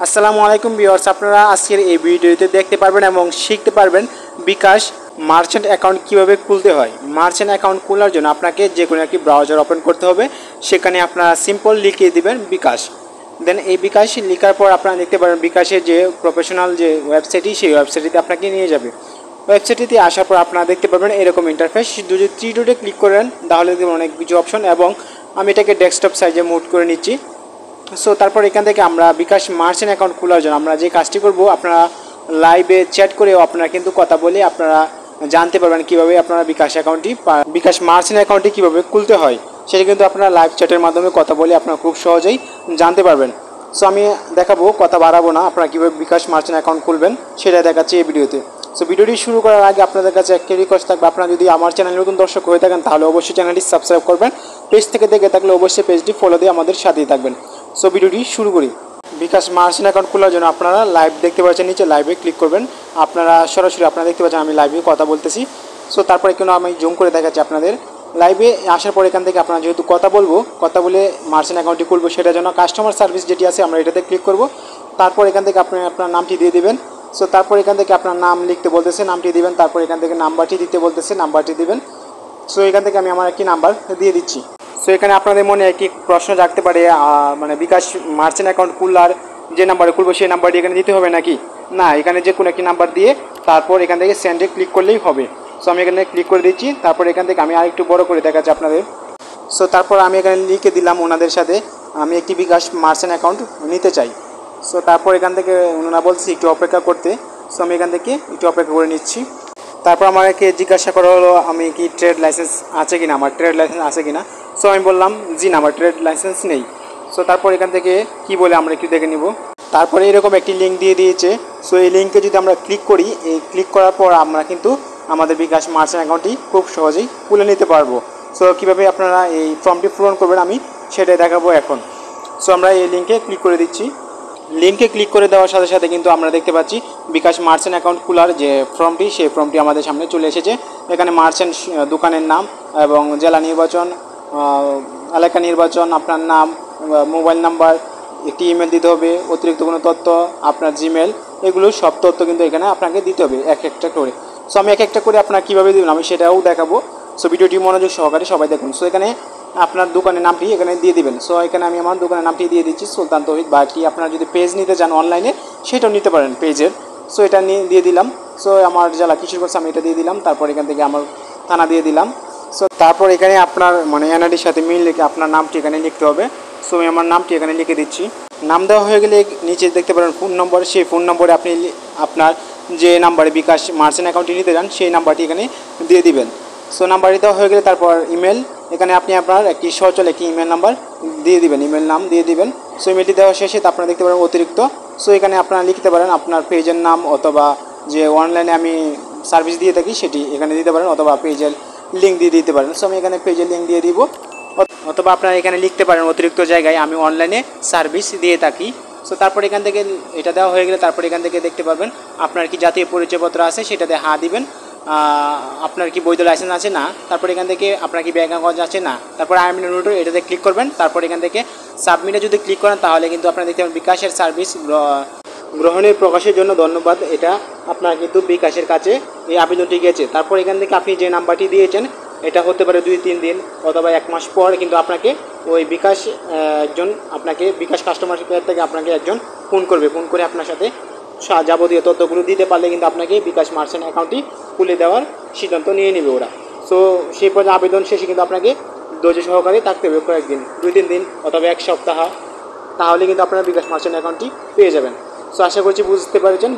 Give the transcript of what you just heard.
আসসালামু আলাইকুম ভিউয়ার্স, আপনারা আজকের এই ভিডিওতে দেখতে পারবেন এবং শিখতে পারবেন বিকাশ মার্চেন্ট অ্যাকাউন্ট কিভাবে খুলতে হয়। মার্চেন্ট অ্যাকাউন্ট খোলার জন্য আপনাকে যে কোনো একটি ব্রাউজার ওপেন করতে হবে। সেখানে আপনারা সিম্পল লিখে দিবেন বিকাশ। দেন এই বিকাশ লেখার পর আপনারা দেখতে পারেন বিকাশের যে প্রফেশনাল যে ওয়েবসাইটটি, সেই ওয়েবসাইটটিতে আপনাকে নিয়ে যাবে। ওয়েবসাইটটিতে আসার পর আপনারা দেখতে পাবেন এরকম ইন্টারফেস। যদি থ্রি ডটে ক্লিক করেন তাহলে দেখবেন অনেক কিছু অপশন, এবং আমি এটাকে ডেস্কটপ সাইজে মুভ করে নিচ্ছি। সো তারপর এখান থেকে আমরা বিকাশ মার্চেন্ট অ্যাকাউন্ট খোলার জন্য আমরা যে কাজটি করব, আপনারা লাইভে চ্যাট করেও আপনারা কিন্তু কথা বলে আপনারা জানতে পারবেন কীভাবে আপনারা বিকাশ মার্চেন্ট অ্যাকাউন্টটি কীভাবে খুলতে হয়। সেটা কিন্তু আপনারা লাইভ চ্যাটের মাধ্যমে কথা বলে আপনারা খুব সহজেই জানতে পারবেন। সো আমি দেখাবো, কথা বাড়াবো না, আপনারা কীভাবে বিকাশ মার্চেন্ট অ্যাকাউন্ট খুলবেন সেটা দেখাচ্ছি এই ভিডিওতে। সো ভিডিওটি শুরু করার আগে আপনাদের কাছে একটা রিকোয়েস্ট থাকবে, আপনারা যদি আমার চ্যানেলে নতুন দর্শক হয়ে থাকেন তাহলে অবশ্যই চ্যানেলটি সাবস্ক্রাইব করবেন। পেজ থেকে দেখে থাকলে অবশ্যই পেজটি ফলো দিয়ে আমাদের সাথেই থাকবেন। সো ভিডিওটি শুরু করি। বিকাশ মার্চেন্ট অ্যাকাউন্ট খোলার জন্য আপনারা লাইভ দেখতে পাচ্ছেন, নিচে লাইভে ক্লিক করবেন। আপনারা সরাসরি আপনারা দেখতে পাচ্ছেন আমি লাইভে কথা বলতেছি। সো তারপরে কেন আমি জুম করে দেখাচ্ছি আপনাদের। লাইভে আসার পর এখান থেকে আপনারা যেহেতু কথা বলে মার্চেন্ট অ্যাকাউন্টটি খুলবো, সেটার জন্য কাস্টমার সার্ভিস যেটি আছে আমরা এটাতে ক্লিক করব। তারপর এখান থেকে আপনি আপনার নামটি দিয়ে দেবেন। সো তারপর এখান থেকে আপনার নাম লিখতে বলতেছে, নামটি দিবেন। তারপর এখান থেকে নাম্বারটি দিতে বলতেছে, নাম্বারটি দিবেন। সো এখান থেকে আমি আমার একটি নাম্বার দিয়ে দিচ্ছি। সো এখানে আপনাদের মনে একটি প্রশ্ন জাগতে পারে, মানে বিকাশ মার্চেন্ট অ্যাকাউন্ট খোলার যে নাম্বারে খুলবো সেই নাম্বারটি এখানে দিতে হবে নাকি? না, এখানে যে কোনো একটি নাম্বার দিয়ে তারপর এখান থেকে সেন্ডে ক্লিক করলেই হবে। সো আমি এখানে ক্লিক করে দিচ্ছি। তারপর এখান থেকে আমি আরেকটু বড় করে দেখাচ্ছি আপনাদের। সো তারপর আমি এখানে লিখে দিলাম ওনাদের সাথে আমি একটি বিকাশ মার্চেন্ট অ্যাকাউন্ট নিতে চাই। সো তারপর এখান থেকে ওনারা বলছি একটু অপেক্ষা করতে। সো আমি এখান থেকে একটু অপেক্ষা করে নিচ্ছি। তারপর আমাকে জিজ্ঞাসা করা হলো আমি কি ট্রেড লাইসেন্স আছে কিনা, আমার ট্রেড লাইসেন্স আছে কিনা। সো আমি বললাম জি না, আমার ট্রেড লাইসেন্স নেই। সো তারপর এখান থেকে কি বলে আমরা একটু দেখে নিব। তারপরে এরকম একটি লিঙ্ক দিয়ে দিয়েছে। সো এই লিঙ্কে যদি আমরা ক্লিক করি, এই ক্লিক করার পর আমরা কিন্তু আমাদের বিকাশ মার্চেন্ট অ্যাকাউন্টটি খুব সহজেই খুলে নিতে পারবো। সো কীভাবে আপনারা এই ফর্মটি পূরণ করবেন আমি সেটাই দেখাবো এখন। সো আমরা এই লিঙ্কে ক্লিক করে দিচ্ছি। লিঙ্কে ক্লিক করে দেওয়ার সাথে সাথে কিন্তু আমরা দেখতে পাচ্ছি বিকাশ মার্চেন্ট অ্যাকাউন্ট খোলার যে ফর্মটি, সেই ফর্মটি আমাদের সামনে চলে এসেছে। এখানে মার্চেন্ট দোকানের নাম এবং জেলা নির্বাচন, এলাকা নির্বাচন, আপনার নাম, মোবাইল নাম্বার, একটি ইমেল দিতে হবে, অতিরিক্ত কোনো তথ্য, আপনার জিমেল, এগুলো সব তথ্য কিন্তু এখানে আপনাকে দিতে হবে এক একটা করে। সো আমি এক একটা করে আপনার কীভাবে দেবেন আমি সেটাও দেখাবো। সো ভিডিওটি মনোযোগ সহকারে সবাই দেখুন। সো এখানে আপনার দোকানের নামটি এখানে দিয়ে দিবেন। সো এখানে আমি আমার দোকানের নামটি দিয়ে দিচ্ছি, সুলতান তৌহিদ। বাকি আপনারা যদি পেজ নিতে চান অনলাইনে সেটাও নিতে পারেন পেজের। সো এটা দিয়ে দিলাম। সো আমার জেলা কিশোরগঞ্জ আমি এটা দিয়ে দিলাম। তারপর এখান থেকে আমার থানা দিয়ে দিলাম। সো তারপর এখানে আপনার মানে এনআইডির সাথে মিল লিখে আপনার নামটি এখানে লিখতে হবে। সো আমি আমার নামটি এখানে লিখে দিচ্ছি। নাম দেওয়া হয়ে গেলে নিচে দেখতে পারেন ফোন নম্বর, সেই ফোন নম্বরে আপনি আপনার যে নাম্বারে বিকাশ মার্চেন্ট অ্যাকাউন্টটি নিতে চান সেই নাম্বারটি এখানে দিয়ে দিবেন। সো নাম্বারটি দেওয়া হয়ে গেলে তারপর ইমেল, এখানে আপনি আপনার একটি সচল একটি ইমেল নাম্বার দিয়ে দিবেন, ইমেল নাম দিয়ে দিবেন। সো ইমেলটি দেওয়া শেষে আপনারা দেখতে পারেন অতিরিক্ত। সো এখানে আপনারা লিখতে পারেন আপনার পেজের নাম, অথবা যে অনলাইনে আমি সার্ভিস দিয়ে থাকি সেটি এখানে দিতে পারেন, অথবা পেজের লিঙ্ক দিয়ে দিতে পারেন। সো আমি এখানে পেজের লিঙ্ক দিয়ে দিব, অথবা আপনারা এখানে লিখতে পারেন অতিরিক্ত জায়গায় আমি অনলাইনে সার্ভিস দিয়ে থাকি। সো তারপর এখান থেকে এটা দেওয়া হয়ে গেলে তারপর এখান থেকে দেখতে পারবেন আপনার কি জাতীয় পরিচয়পত্র আছে সেটাতে হ্যাঁ দিবেন, আপনার কি বৈধ লাইসেন্স আছে না, তারপর এখান থেকে আপনার কি ব্যাঙ্ক অ্যাকাউন্ট আছে না, তারপর আই এম নোট এটাতে ক্লিক করবেন। তারপর এখান থেকে সাবমিটে যদি ক্লিক করেন তাহলে কিন্তু আপনারা দেখতে পাবেন বিকাশের সার্ভিস গ্রহণের প্রকাশের জন্য ধন্যবাদ, এটা আপনার কিন্তু বিকাশের কাছে এই আবেদনটি গেছে। তারপর এখান থেকে আপনি যে নাম্বারটি দিয়েছেন এটা হতে পারে 2-3 দিন অথবা 1 মাস পর কিন্তু আপনাকে ওই বিকাশ আপনাকে বিকাশ কাস্টমার কেয়ার থেকে আপনাকে একজন ফোন করবে। ফোন করে আপনার সাথে যাবতীয় তথ্যগুলো দিতে পারলে কিন্তু আপনাকে বিকাশ মার্চেন্ট অ্যাকাউন্টটি খুলে দেওয়ার সিদ্ধান্ত নিয়ে নেবে ওরা। সো সেই পর্যন্ত আবেদন শেষে কিন্তু আপনাকে ধৈর্য সহকারে থাকতে হবে কয়েকদিন, 2-3 দিন অথবা 1 সপ্তাহ, তাহলে কিন্তু আপনারা বিকাশ মার্চেন্ট অ্যাকাউন্টটি পেয়ে যাবেন। সো আশা করছি বুঝতে পেরেছেন।